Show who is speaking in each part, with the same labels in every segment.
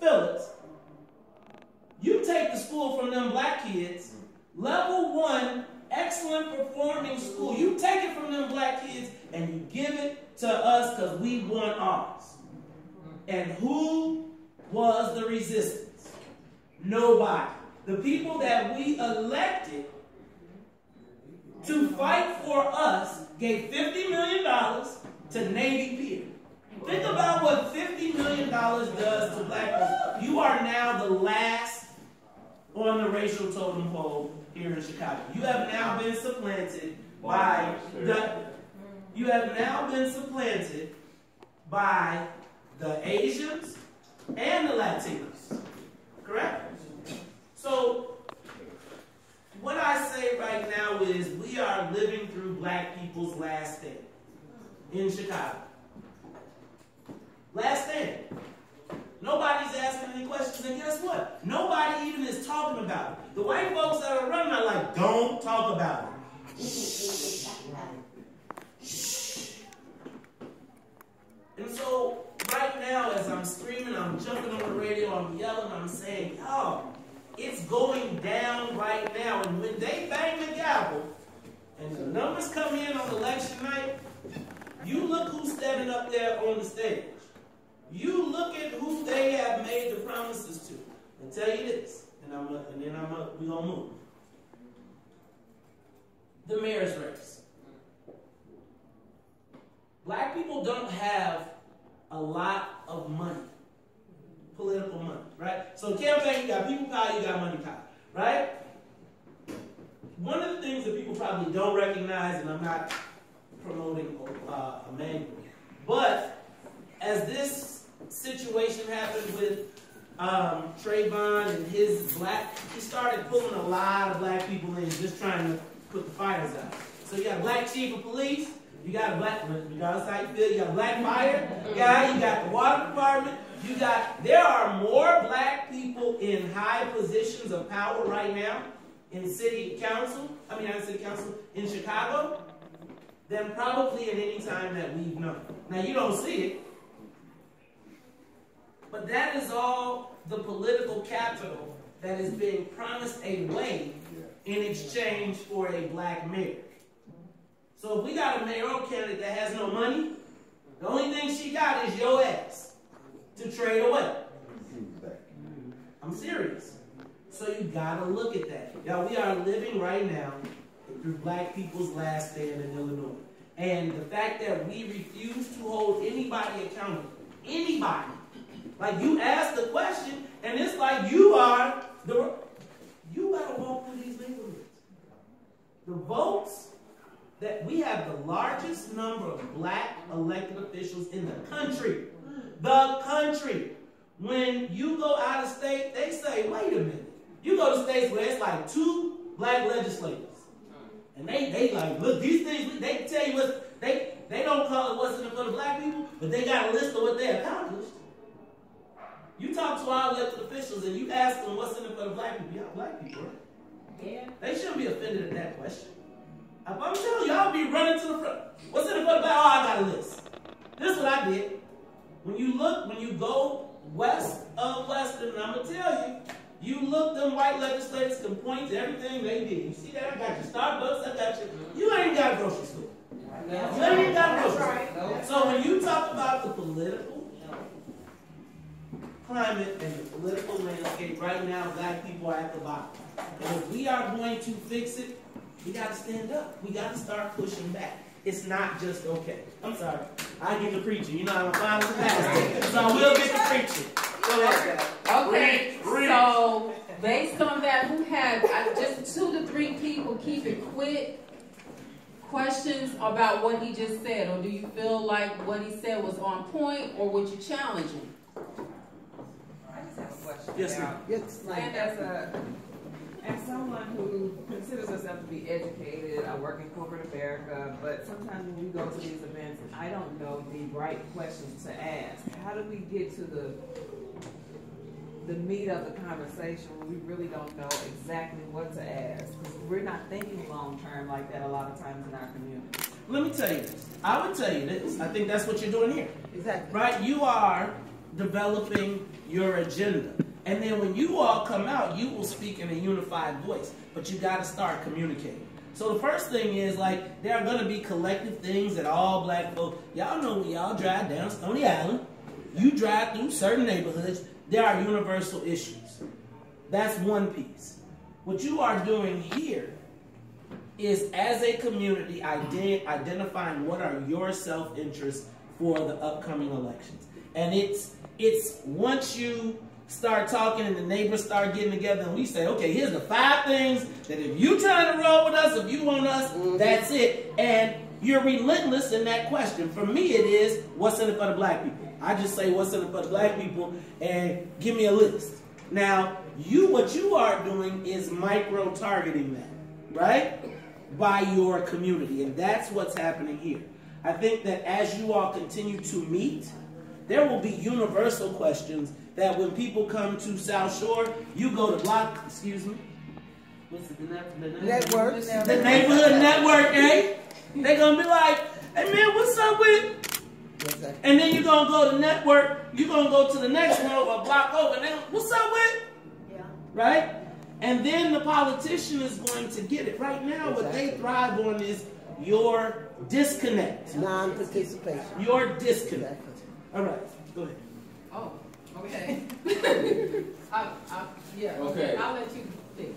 Speaker 1: Phillips, you take the school from them black kids, level 1, excellent performing school. You take it from them black kids and you give it to us because we want ours. And who was the resistance? Nobody. The people that we elected to fight for us gave $50 million to Navy Pier. Think about what $50 million does to black people. You are now the last on the racial totem pole here in Chicago. You have now been supplanted by the Asians and the Latinos. Correct? So what I say right now is we are living through black people's last stand in Chicago. Last stand. Nobody's asking any questions, and guess what? Nobody even is talking about it. The white folks that are running are like, don't talk about it. Shh. Shh. And so, right now, as I'm screaming, I'm jumping on the radio, I'm yelling, I'm saying, y'all, it's going down right now. And when they bang the gavel, and the numbers come in on election night, you look who's standing up there on the stage. You look at who they have made the promises to, and tell you this, and we're gonna move. The mayor's race. Black people don't have a lot of money, political money, right? So campaign, you got people power, you got money power, right? One of the things that people probably don't recognize, and I'm not promoting a manual, but as this situation happened with Trayvon and his black, he started pulling a lot of black people in, just trying to put the fires out. So you got a black chief of police, you got a black, regardless how you feel, you got a black fire guy, you got the water department, there are more black people in high positions of power right now in in Chicago, than probably at any time that we've known. Now you don't see it, but that is all the political capital that is being promised away in exchange for a black mayor. So if we got a mayoral candidate that has no money, the only thing she got is your ass to trade away. I'm serious. So you gotta look at that. Now we are living right now through black people's last stand in Illinois. And the fact that we refuse to hold anybody accountable, anybody. Like you ask the question, and it's like you gotta walk through these neighborhoods. The votes that we have the largest number of black elected officials in the country. The country. When you go out of state, they say, wait a minute. You go to states where it's like 2 black legislators. And they like, look, these things, they can tell you what, they don't call it what's in it for the black people, but they got a list of what they accomplished. You talk to our elected officials and you ask them what's in it for the black people. Y'all black people, right? Yeah. They shouldn't be offended at that question. If I'm telling you, I'll be running to the front. What's in it for the black? Oh, I got a list. This is what I did. When you go west of Western, and I'm going to tell you, you look, them white legislators can point to everything they did. You see that? I got your Starbucks, I got you ain't got a grocery store. You ain't even got a grocery store. So when you talk about the political climate and the political landscape, right now, black people are at the bottom. And if we are going to fix it, we got to stand up. We got to start pushing back. It's not just okay. I'm sorry. I get to preaching. You know I'm a fine pastor. So I will get to preaching. Go ahead.
Speaker 2: Okay. So based on that, who had just 2 to 3 people keep it quick? Questions about what he just said, or do you feel like what he said was on point, or would you challenge him?
Speaker 3: I just have a question.
Speaker 1: Yes, ma'am.
Speaker 3: Yes. Like as someone who considers herself to be educated, I work in corporate America, but sometimes when we go to these events, I don't know the right questions to ask. How do we get to the meat of the conversation when we really don't know exactly what to ask? Because we're not thinking long term like that a lot of times in our community.
Speaker 1: Let me tell you this. I would tell you this. I think that's what you're doing here.
Speaker 3: Exactly.
Speaker 1: Right? You are developing your agenda. And then when you all come out, you will speak in a unified voice. But you got to start communicating. So the first thing is, like, there are going to be collective things that all black folks, y'all know when y'all drive down Stony Island, you drive through certain neighborhoods, there are universal issues. That's one piece. What you are doing here is, as a community, identifying what are your self-interests for the upcoming elections. And it's once you start talking and the neighbors start getting together and we say, okay, here's the 5 things that if you trying to roll with us, if you want us, that's it. And you're relentless in that question. For me, it is, what's in it for the black people? I just say, what's in it for the black people, and give me a list. Now, what you are doing is micro-targeting that, right? By your community, and that's what's happening here. I think that as you all continue to meet, there will be universal questions that when people come to South Shore, you go to what's it, the neighborhood network, eh? They're going to be like, hey man, what's up with? Exactly. And then you're going to go to network, you're going to go to the next one over a block over, and then, what's up with? Yeah. Right? And then the politician is going to get it. Right now, what they thrive on is your disconnect.
Speaker 4: Non-participation.
Speaker 1: Your disconnect. Exactly. All right, go ahead.
Speaker 2: Oh, okay. Yeah, okay. I'll let you think.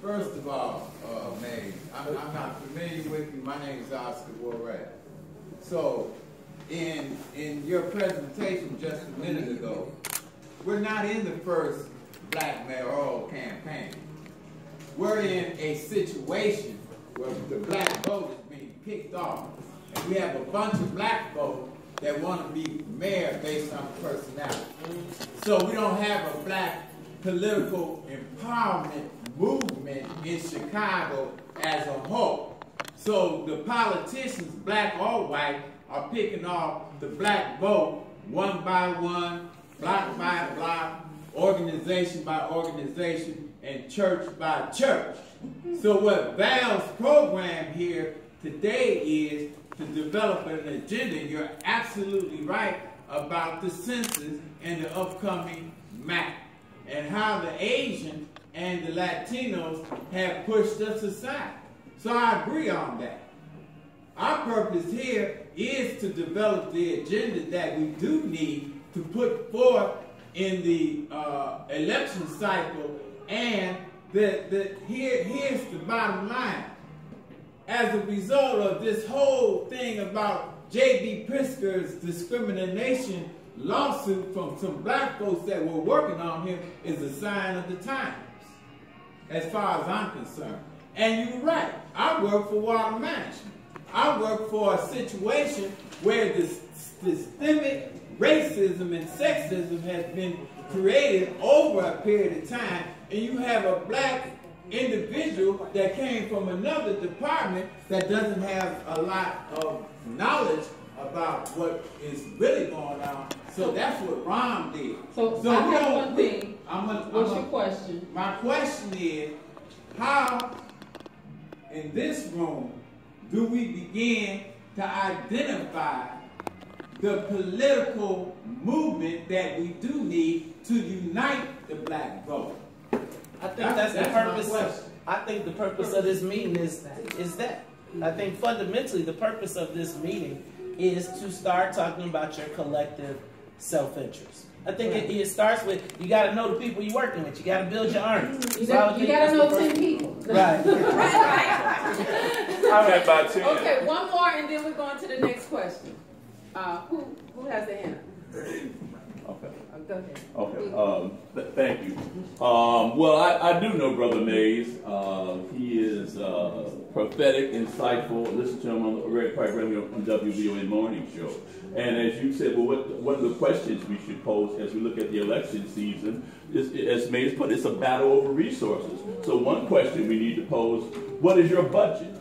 Speaker 5: First of all, Mays, I'm not familiar with you. My name is Oscar Warrat. So, in your presentation just a minute ago, we're not in the first black mayoral campaign. We're in a situation where the black vote is being picked off. And we have a bunch of black folks that want to be mayor based on personality. So we don't have a black political empowerment movement in Chicago as a whole. So the politicians, black or white, are picking off the black vote one by one, block by block, organization by organization, and church by church. So what Val's program here today is to develop an agenda. You're absolutely right about the census and the upcoming map and how the Asians and the Latinos have pushed us aside. So I agree on that. Our purpose here is to develop the agenda that we do need to put forth in the election cycle. And here's the bottom line. As a result of this whole thing about J.B. Pritzker's discrimination lawsuit from some black folks that were working on him is a sign of the times, as far as I'm concerned. And you're right, I work for water management. I work for a situation where the systemic racism and sexism has been created over a period of time, and you have a black individual that came from another department that doesn't have a lot of knowledge about what is really going on. So that's what Ron did.
Speaker 2: So I have one thing. What's your question?
Speaker 5: My question is, how in this room do we begin to identify the political movement that we do need to unite the black vote?
Speaker 1: I think that's the purpose. I think the purpose of this meeting is that. I think fundamentally the purpose of this meeting is to start talking about your collective self-interest. I think it starts with, you got to know the people you're working with. You got to build your army.
Speaker 2: You got to know 10 people.
Speaker 1: Right.
Speaker 2: All right. About 10. Okay, one more and then we're going to the next question. Who has the hand?
Speaker 6: Okay.
Speaker 2: Go ahead.
Speaker 6: Okay. Thank you. Well, I do know Brother Mays. He is prophetic, insightful. Listen to him on the regularly on WVON Morning Show. And as you said, well, one of the questions we should pose as we look at the election season is, as Mays put, it's a battle over resources. So one question we need to pose: what is your budget?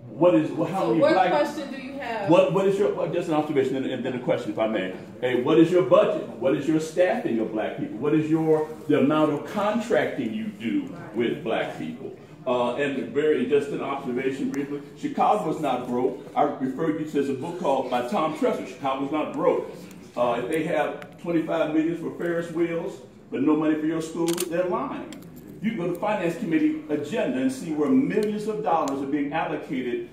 Speaker 6: What
Speaker 2: question do you have?
Speaker 6: What is your, just an observation and then a question, if I may. Hey, what is your budget? What is your staffing of black people? What is the amount of contracting you do with black people? And just an observation briefly, Chicago's not broke. I refer you to a book called by Tom Tressor, Chicago's Not Broke. If they have 25 million for Ferris wheels, but no money for your schools, they're lying. You can go to the Finance Committee agenda and see where millions of dollars are being allocated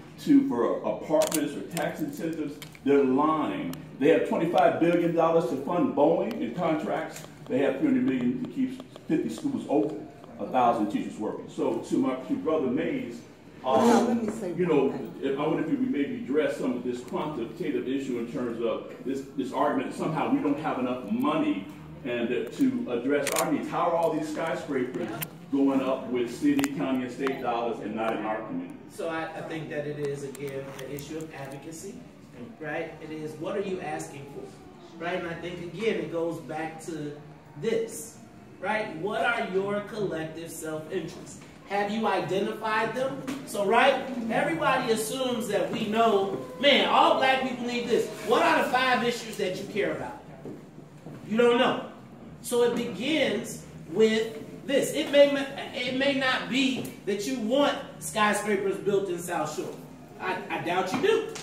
Speaker 6: for apartments or tax incentives. They're lying. They have $25 billion to fund Boeing in contracts. They have $300 million to keep 50 schools open, 1,000 teachers working. So to Brother Mays, you know, I wonder if you would maybe address some of this quantitative issue in terms of this argument that somehow we don't have enough money and to address our needs. How are all these skyscrapers going up with city, county, and state dollars and not in our community?
Speaker 1: So I think that it is, again, the issue of advocacy, right? It is, what are you asking for, right? And I think, again, it goes back to this, right? What are your collective self-interests? Have you identified them? So, right, everybody assumes that we know, man, all black people need this. What are the 5 issues that you care about? You don't know. So it begins with this. It may not be that you want skyscrapers built in South Shore. I doubt you do.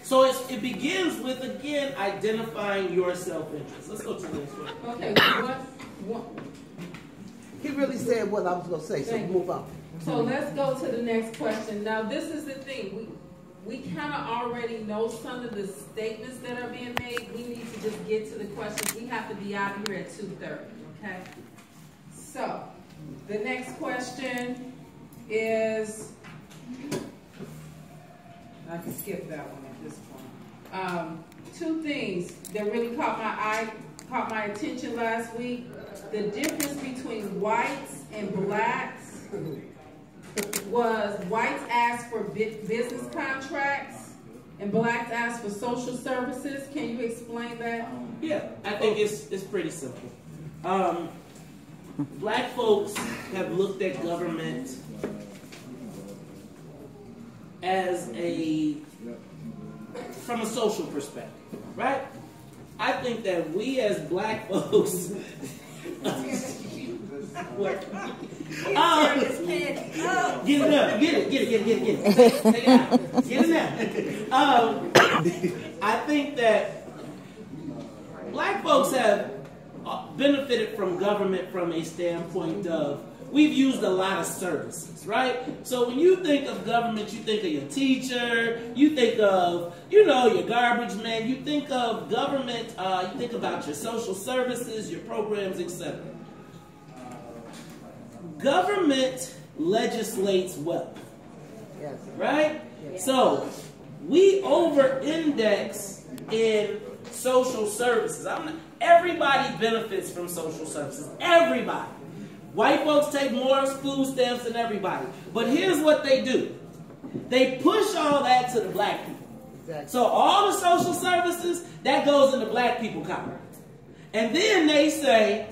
Speaker 1: So it begins with, again, identifying your self-interest. Let's go to the next one.
Speaker 2: Okay, what?
Speaker 4: He really said what I was going to say, so move on.
Speaker 2: So let's go to the next question. Now, this is the thing. We kind of already know some of the statements that are being made. We need to just get to the questions. We have to be out of here at 2:30, okay? So, the next question is, I can skip that one at this point. 2 things that really caught my attention last week. The difference between whites and blacks was whites asked for business contracts and blacks asked for social services. Can you explain that?
Speaker 1: Yeah, I think it's pretty simple. Black folks have looked at government as from a social perspective, right? I think that we as black folks what? Get it up. Get it. Take it out. Get it out. I think that black folks have benefited from government from a standpoint of we've used a lot of services, right? So when you think of government, you think of your teacher, you think of, your garbage man, you think of government, you think about your social services, your programs, etc. Government legislates wealth,
Speaker 4: Yes.
Speaker 1: right? Yes. So we over-index in social services. Everybody benefits from social services. Everybody. White folks take more food stamps than everybody. But here's what they do. They push all that to the black people. Exactly. So all the social services, that goes in the black people column. And then they say,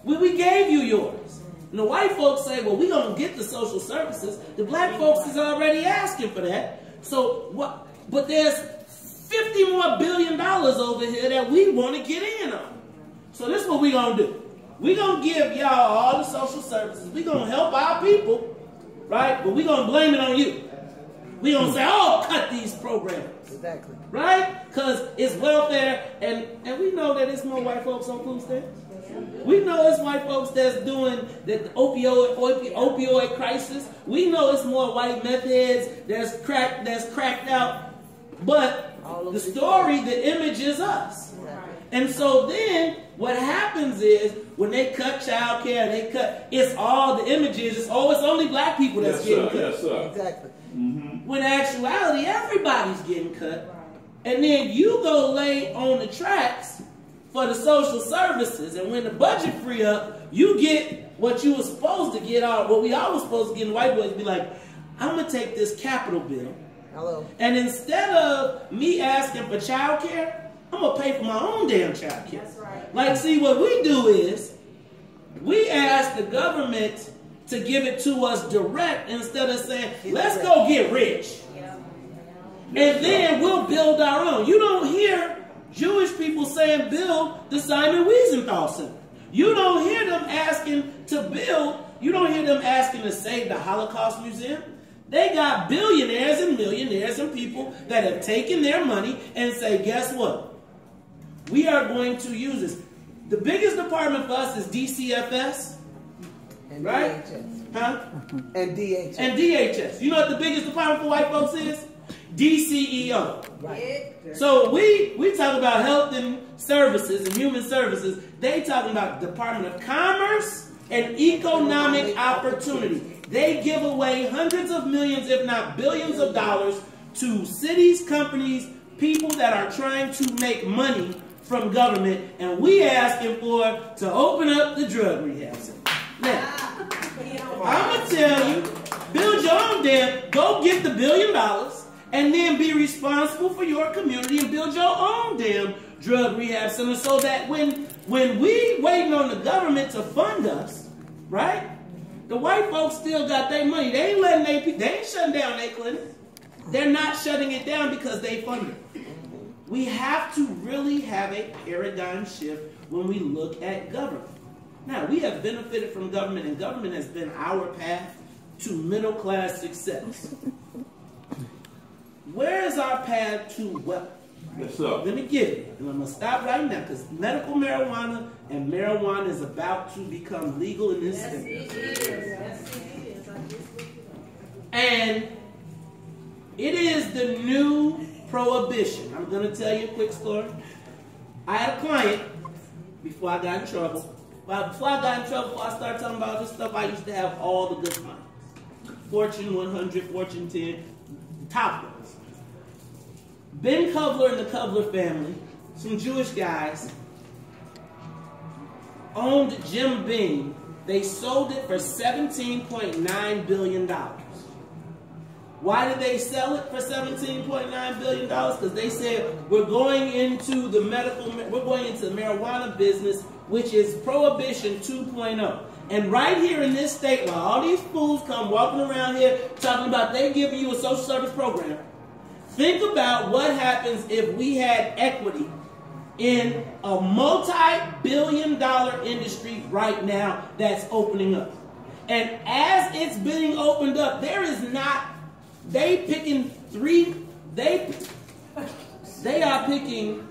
Speaker 1: well, we gave you yours. And the white folks say, well, we're going to get the social services. The black folks is already asking for that. So what? But there's $50 more billion over here that we want to get in on. So this is what we're going to do. We're going to give y'all all the social services. We're going to help our people, right? But we're going to blame it on you. We're going to say, oh, cut these programs.
Speaker 4: Exactly.
Speaker 1: Right? Because it's welfare, and we know that it's more white folks on food stamps. We know it's white folks that's doing the opioid crisis. We know it's more white meth heads that's cracked out. But the story, the image is us. And so then what happens is when they cut child care, it's all the images. It's only black people that's getting cut.
Speaker 6: Yes, sir.
Speaker 4: Exactly.
Speaker 6: Mm-hmm.
Speaker 1: When in actuality, everybody's getting cut. And then you go lay on the tracks for the social services. And when the budget free up, you get what you were supposed to get, or what we all were supposed to get. And white boys be like, I'm going to take this capital bill.
Speaker 4: Hello.
Speaker 1: And instead of me asking for child care, I'm going to pay for my own damn child care. That's right. Like, see, what we do is we ask the government to give it to us direct instead of saying, let's go get rich. Yeah. And then we'll build our own. You don't hear Jewish people saying build the Simon Wiesenthal Center. You don't hear them asking to build, you don't hear them asking to save the Holocaust Museum. They got billionaires and millionaires and people that have taken their money and say, guess what? we are going to use this. The biggest department for us is DCFS,
Speaker 4: And
Speaker 1: right?
Speaker 4: DHS.
Speaker 1: Huh?
Speaker 4: And DHS.
Speaker 1: And DHS. You know what the biggest department for white folks is? DCEO.
Speaker 4: Right.
Speaker 1: So we talk about health and services and human services. They talking about Department of Commerce and Economic Opportunity. They give away hundreds of millions, if not billions of dollars to cities, companies, people that are trying to make money from government, and we asking for to open up the drug rehab center. Now, I'm gonna tell you, build your own damn, go get the $1 billion and then be responsible for your community and build your own damn drug rehab center so that when we waiting on the government to fund us, right? The white folks still got their money. They ain't letting they ain't shutting down their clinic. They're not shutting it down because they fund it. We have to really have a paradigm shift when we look at government. Now, we have benefited from government, and government has been our path to middle-class success. Where is our path to wealth?
Speaker 6: Yes, sir.
Speaker 1: Let me get it. And I'm going to stop right now because medical marijuana and marijuana is about to become legal in this state. And it is the new prohibition. I'm going to tell you a quick story. I had a client before I got in trouble. Before I got in trouble, I started talking about this stuff. I used to have all the good clients. Fortune 100, Fortune 10, top ones. Ben Kovler and the Kovler family, some Jewish guys, owned Jim Beam. They sold it for $17.9 billion. Why did they sell it for $17.9 billion? Because they said, we're going into the marijuana business, which is Prohibition 2.0. And right here in this state, while all these fools come walking around here talking about they giving you a social service program, think about what happens if we had equity in a multi-billion-dollar industry right now that's opening up. And as it's being opened up, there is not, they are picking